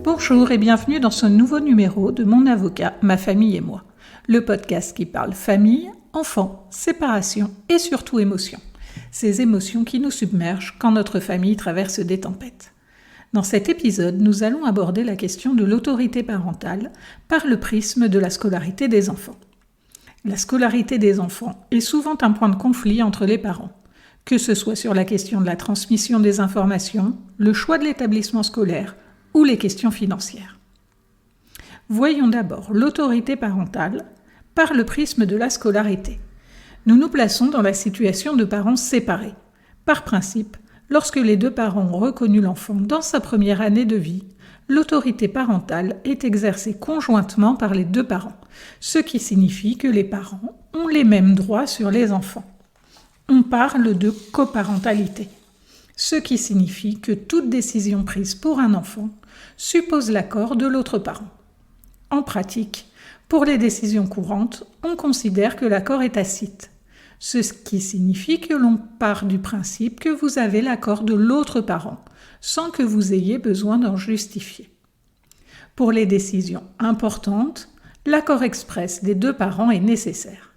Bonjour et bienvenue dans ce nouveau numéro de Mon avocat, ma famille et moi, le podcast qui parle famille, enfants, séparation et surtout émotions. Ces émotions qui nous submergent quand notre famille traverse des tempêtes. Dans cet épisode, nous allons aborder la question de l'autorité parentale par le prisme de la scolarité des enfants. La scolarité des enfants est souvent un point de conflit entre les parents, que ce soit sur la question de la transmission des informations, le choix de l'établissement scolaire ou les questions financières. Voyons d'abord l'autorité parentale par le prisme de la scolarité. Nous nous plaçons dans la situation de parents séparés. Par principe, lorsque les deux parents ont reconnu l'enfant dans sa première année de vie, l'autorité parentale est exercée conjointement par les deux parents, ce qui signifie que les parents ont les mêmes droits sur les enfants. On parle de coparentalité, ce qui signifie que toute décision prise pour un enfant suppose l'accord de l'autre parent. En pratique, pour les décisions courantes, on considère que l'accord est tacite, ce qui signifie que l'on part du principe que vous avez l'accord de l'autre parent, sans que vous ayez besoin d'en justifier. Pour les décisions importantes, l'accord express des deux parents est nécessaire.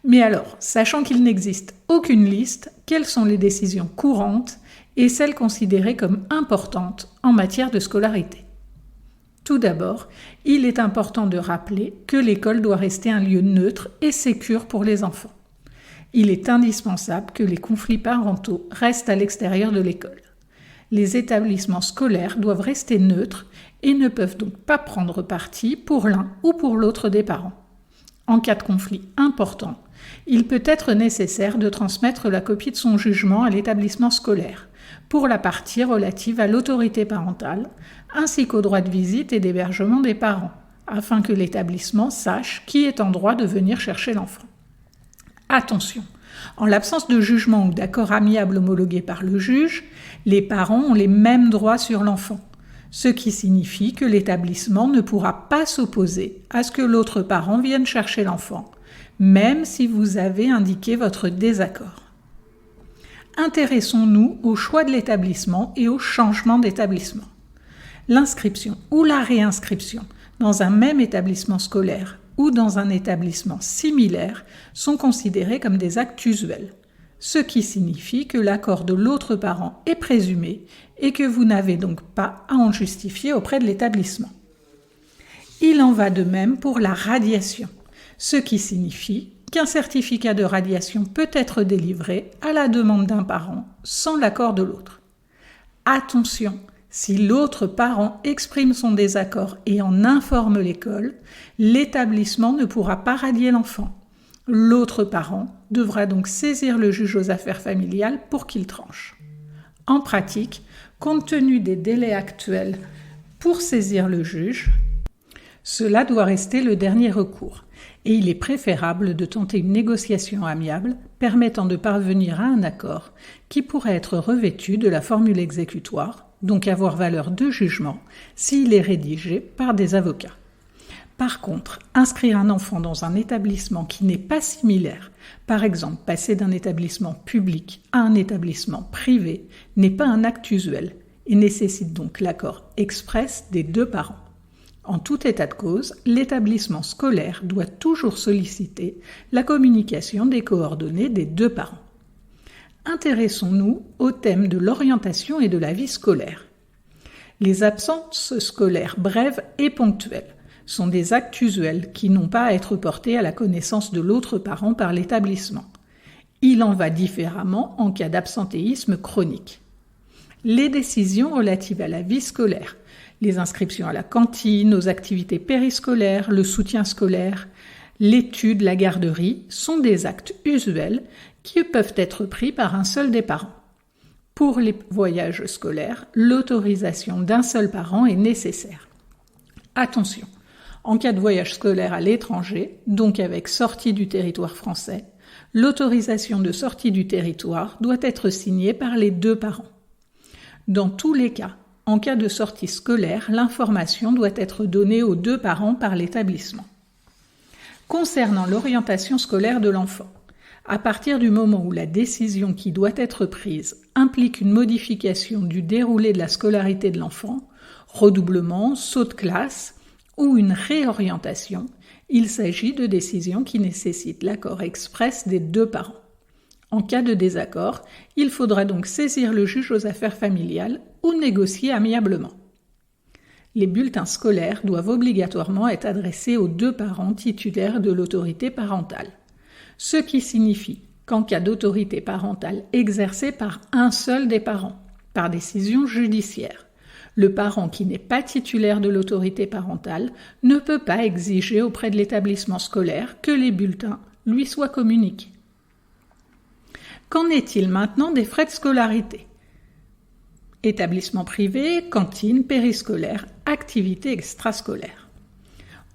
Mais alors, sachant qu'il n'existe aucune liste, quelles sont les décisions courantes et celles considérées comme importantes en matière de scolarité? Tout d'abord, il est important de rappeler que l'école doit rester un lieu neutre et sécure pour les enfants. Il est indispensable que les conflits parentaux restent à l'extérieur de l'école. Les établissements scolaires doivent rester neutres et ne peuvent donc pas prendre parti pour l'un ou pour l'autre des parents. En cas de conflit important, il peut être nécessaire de transmettre la copie de son jugement à l'établissement scolaire pour la partie relative à l'autorité parentale, ainsi qu'au droit de visite et d'hébergement des parents, afin que l'établissement sache qui est en droit de venir chercher l'enfant. Attention, en l'absence de jugement ou d'accord amiable homologué par le juge, les parents ont les mêmes droits sur l'enfant, ce qui signifie que l'établissement ne pourra pas s'opposer à ce que l'autre parent vienne chercher l'enfant, même si vous avez indiqué votre désaccord. Intéressons-nous au choix de l'établissement et au changement d'établissement. L'inscription ou la réinscription dans un même établissement scolaire ou dans un établissement similaire sont considérés comme des actes usuels, ce qui signifie que l'accord de l'autre parent est présumé et que vous n'avez donc pas à en justifier auprès de l'établissement. Il en va de même pour la radiation, ce qui signifie qu'un certificat de radiation peut être délivré à la demande d'un parent sans l'accord de l'autre. Attention, si l'autre parent exprime son désaccord et en informe l'école, l'établissement ne pourra pas radier l'enfant. L'autre parent devra donc saisir le juge aux affaires familiales pour qu'il tranche. En pratique, compte tenu des délais actuels pour saisir le juge, cela doit rester le dernier recours. Et il est préférable de tenter une négociation amiable permettant de parvenir à un accord qui pourrait être revêtu de la formule exécutoire, donc avoir valeur de jugement, s'il est rédigé par des avocats. Par contre, inscrire un enfant dans un établissement qui n'est pas similaire, par exemple passer d'un établissement public à un établissement privé, n'est pas un acte usuel et nécessite donc l'accord express des deux parents. En tout état de cause, l'établissement scolaire doit toujours solliciter la communication des coordonnées des deux parents. Intéressons-nous au thème de l'orientation et de la vie scolaire. Les absences scolaires brèves et ponctuelles sont des actes usuels qui n'ont pas à être portés à la connaissance de l'autre parent par l'établissement. Il en va différemment en cas d'absentéisme chronique. Les décisions relatives à la vie scolaire, les inscriptions à la cantine, aux activités périscolaires, le soutien scolaire, l'étude, la garderie sont des actes usuels qui peuvent être pris par un seul des parents. Pour les voyages scolaires, l'autorisation d'un seul parent est nécessaire. Attention, en cas de voyage scolaire à l'étranger, donc avec sortie du territoire français, l'autorisation de sortie du territoire doit être signée par les deux parents. Dans tous les cas, en cas de sortie scolaire, l'information doit être donnée aux deux parents par l'établissement. Concernant l'orientation scolaire de l'enfant, à partir du moment où la décision qui doit être prise implique une modification du déroulé de la scolarité de l'enfant, redoublement, saut de classe ou une réorientation, il s'agit de décisions qui nécessitent l'accord express des deux parents. En cas de désaccord, il faudra donc saisir le juge aux affaires familiales ou négocier amiablement. Les bulletins scolaires doivent obligatoirement être adressés aux deux parents titulaires de l'autorité parentale, ce qui signifie qu'en cas d'autorité parentale exercée par un seul des parents, par décision judiciaire, le parent qui n'est pas titulaire de l'autorité parentale ne peut pas exiger auprès de l'établissement scolaire que les bulletins lui soient communiqués. Qu'en est-il maintenant des frais de scolarité ? Établissements privés, cantines, périscolaires, activités extrascolaires.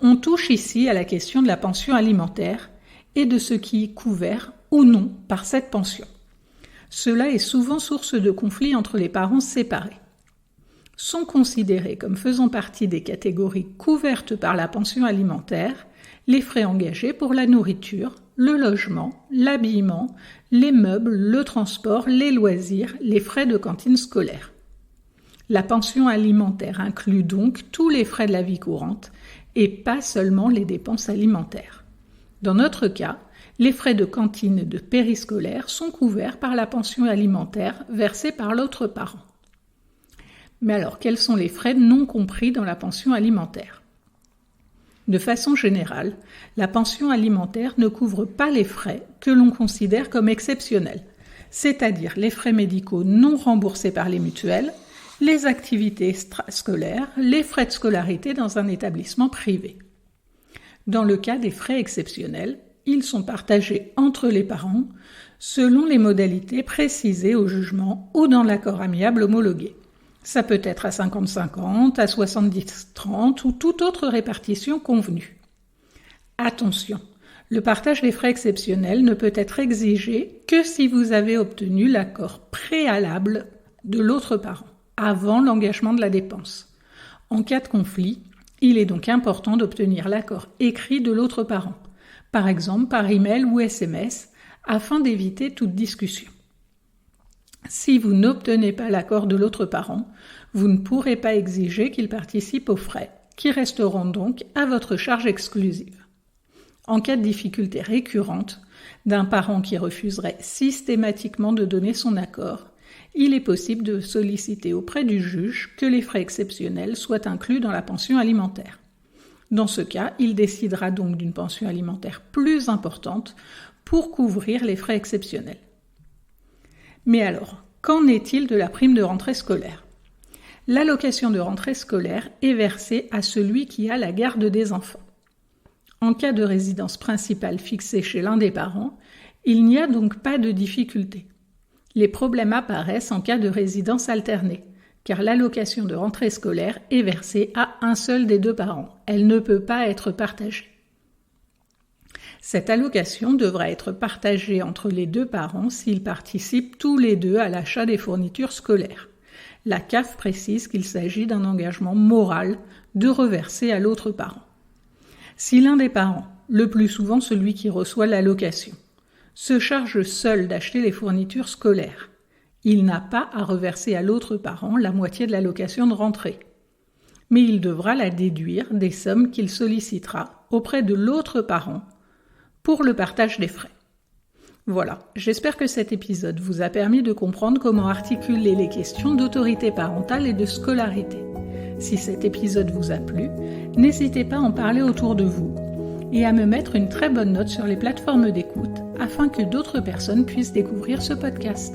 On touche ici à la question de la pension alimentaire et de ce qui est couvert ou non par cette pension. Cela est souvent source de conflits entre les parents séparés. Sont considérés comme faisant partie des catégories couvertes par la pension alimentaire les frais engagés pour la nourriture, le logement, l'habillement, les meubles, le transport, les loisirs, les frais de cantine scolaire. La pension alimentaire inclut donc tous les frais de la vie courante et pas seulement les dépenses alimentaires. Dans notre cas, les frais de cantine et de périscolaire sont couverts par la pension alimentaire versée par l'autre parent. Mais alors, quels sont les frais non compris dans la pension alimentaire ? De façon générale, la pension alimentaire ne couvre pas les frais que l'on considère comme exceptionnels, c'est-à-dire les frais médicaux non remboursés par les mutuelles, les activités extrascolaires, les frais de scolarité dans un établissement privé. Dans le cas des frais exceptionnels, ils sont partagés entre les parents selon les modalités précisées au jugement ou dans l'accord amiable homologué. Ça peut être à 50-50, à 70-30 ou toute autre répartition convenue. Attention, le partage des frais exceptionnels ne peut être exigé que si vous avez obtenu l'accord préalable de l'autre parent, avant l'engagement de la dépense. En cas de conflit, il est donc important d'obtenir l'accord écrit de l'autre parent, par exemple par email ou SMS, afin d'éviter toute discussion. Si vous n'obtenez pas l'accord de l'autre parent, vous ne pourrez pas exiger qu'il participe aux frais, qui resteront donc à votre charge exclusive. En cas de difficulté récurrente, d'un parent qui refuserait systématiquement de donner son accord, il est possible de solliciter auprès du juge que les frais exceptionnels soient inclus dans la pension alimentaire. Dans ce cas, il décidera donc d'une pension alimentaire plus importante pour couvrir les frais exceptionnels. Mais alors, qu'en est-il de la prime de rentrée scolaire ? L'allocation de rentrée scolaire est versée à celui qui a la garde des enfants. En cas de résidence principale fixée chez l'un des parents, il n'y a donc pas de difficulté. Les problèmes apparaissent en cas de résidence alternée, car l'allocation de rentrée scolaire est versée à un seul des deux parents. Elle ne peut pas être partagée. Cette allocation devra être partagée entre les deux parents s'ils participent tous les deux à l'achat des fournitures scolaires. La CAF précise qu'il s'agit d'un engagement moral de reverser à l'autre parent. Si l'un des parents, le plus souvent celui qui reçoit l'allocation, se charge seul d'acheter les fournitures scolaires, il n'a pas à reverser à l'autre parent la moitié de l'allocation de rentrée. Mais il devra la déduire des sommes qu'il sollicitera auprès de l'autre parent pour le partage des frais. Voilà, j'espère que cet épisode vous a permis de comprendre comment articuler les questions d'autorité parentale et de scolarité. Si cet épisode vous a plu, n'hésitez pas à en parler autour de vous et à me mettre une très bonne note sur les plateformes d'écoute afin que d'autres personnes puissent découvrir ce podcast.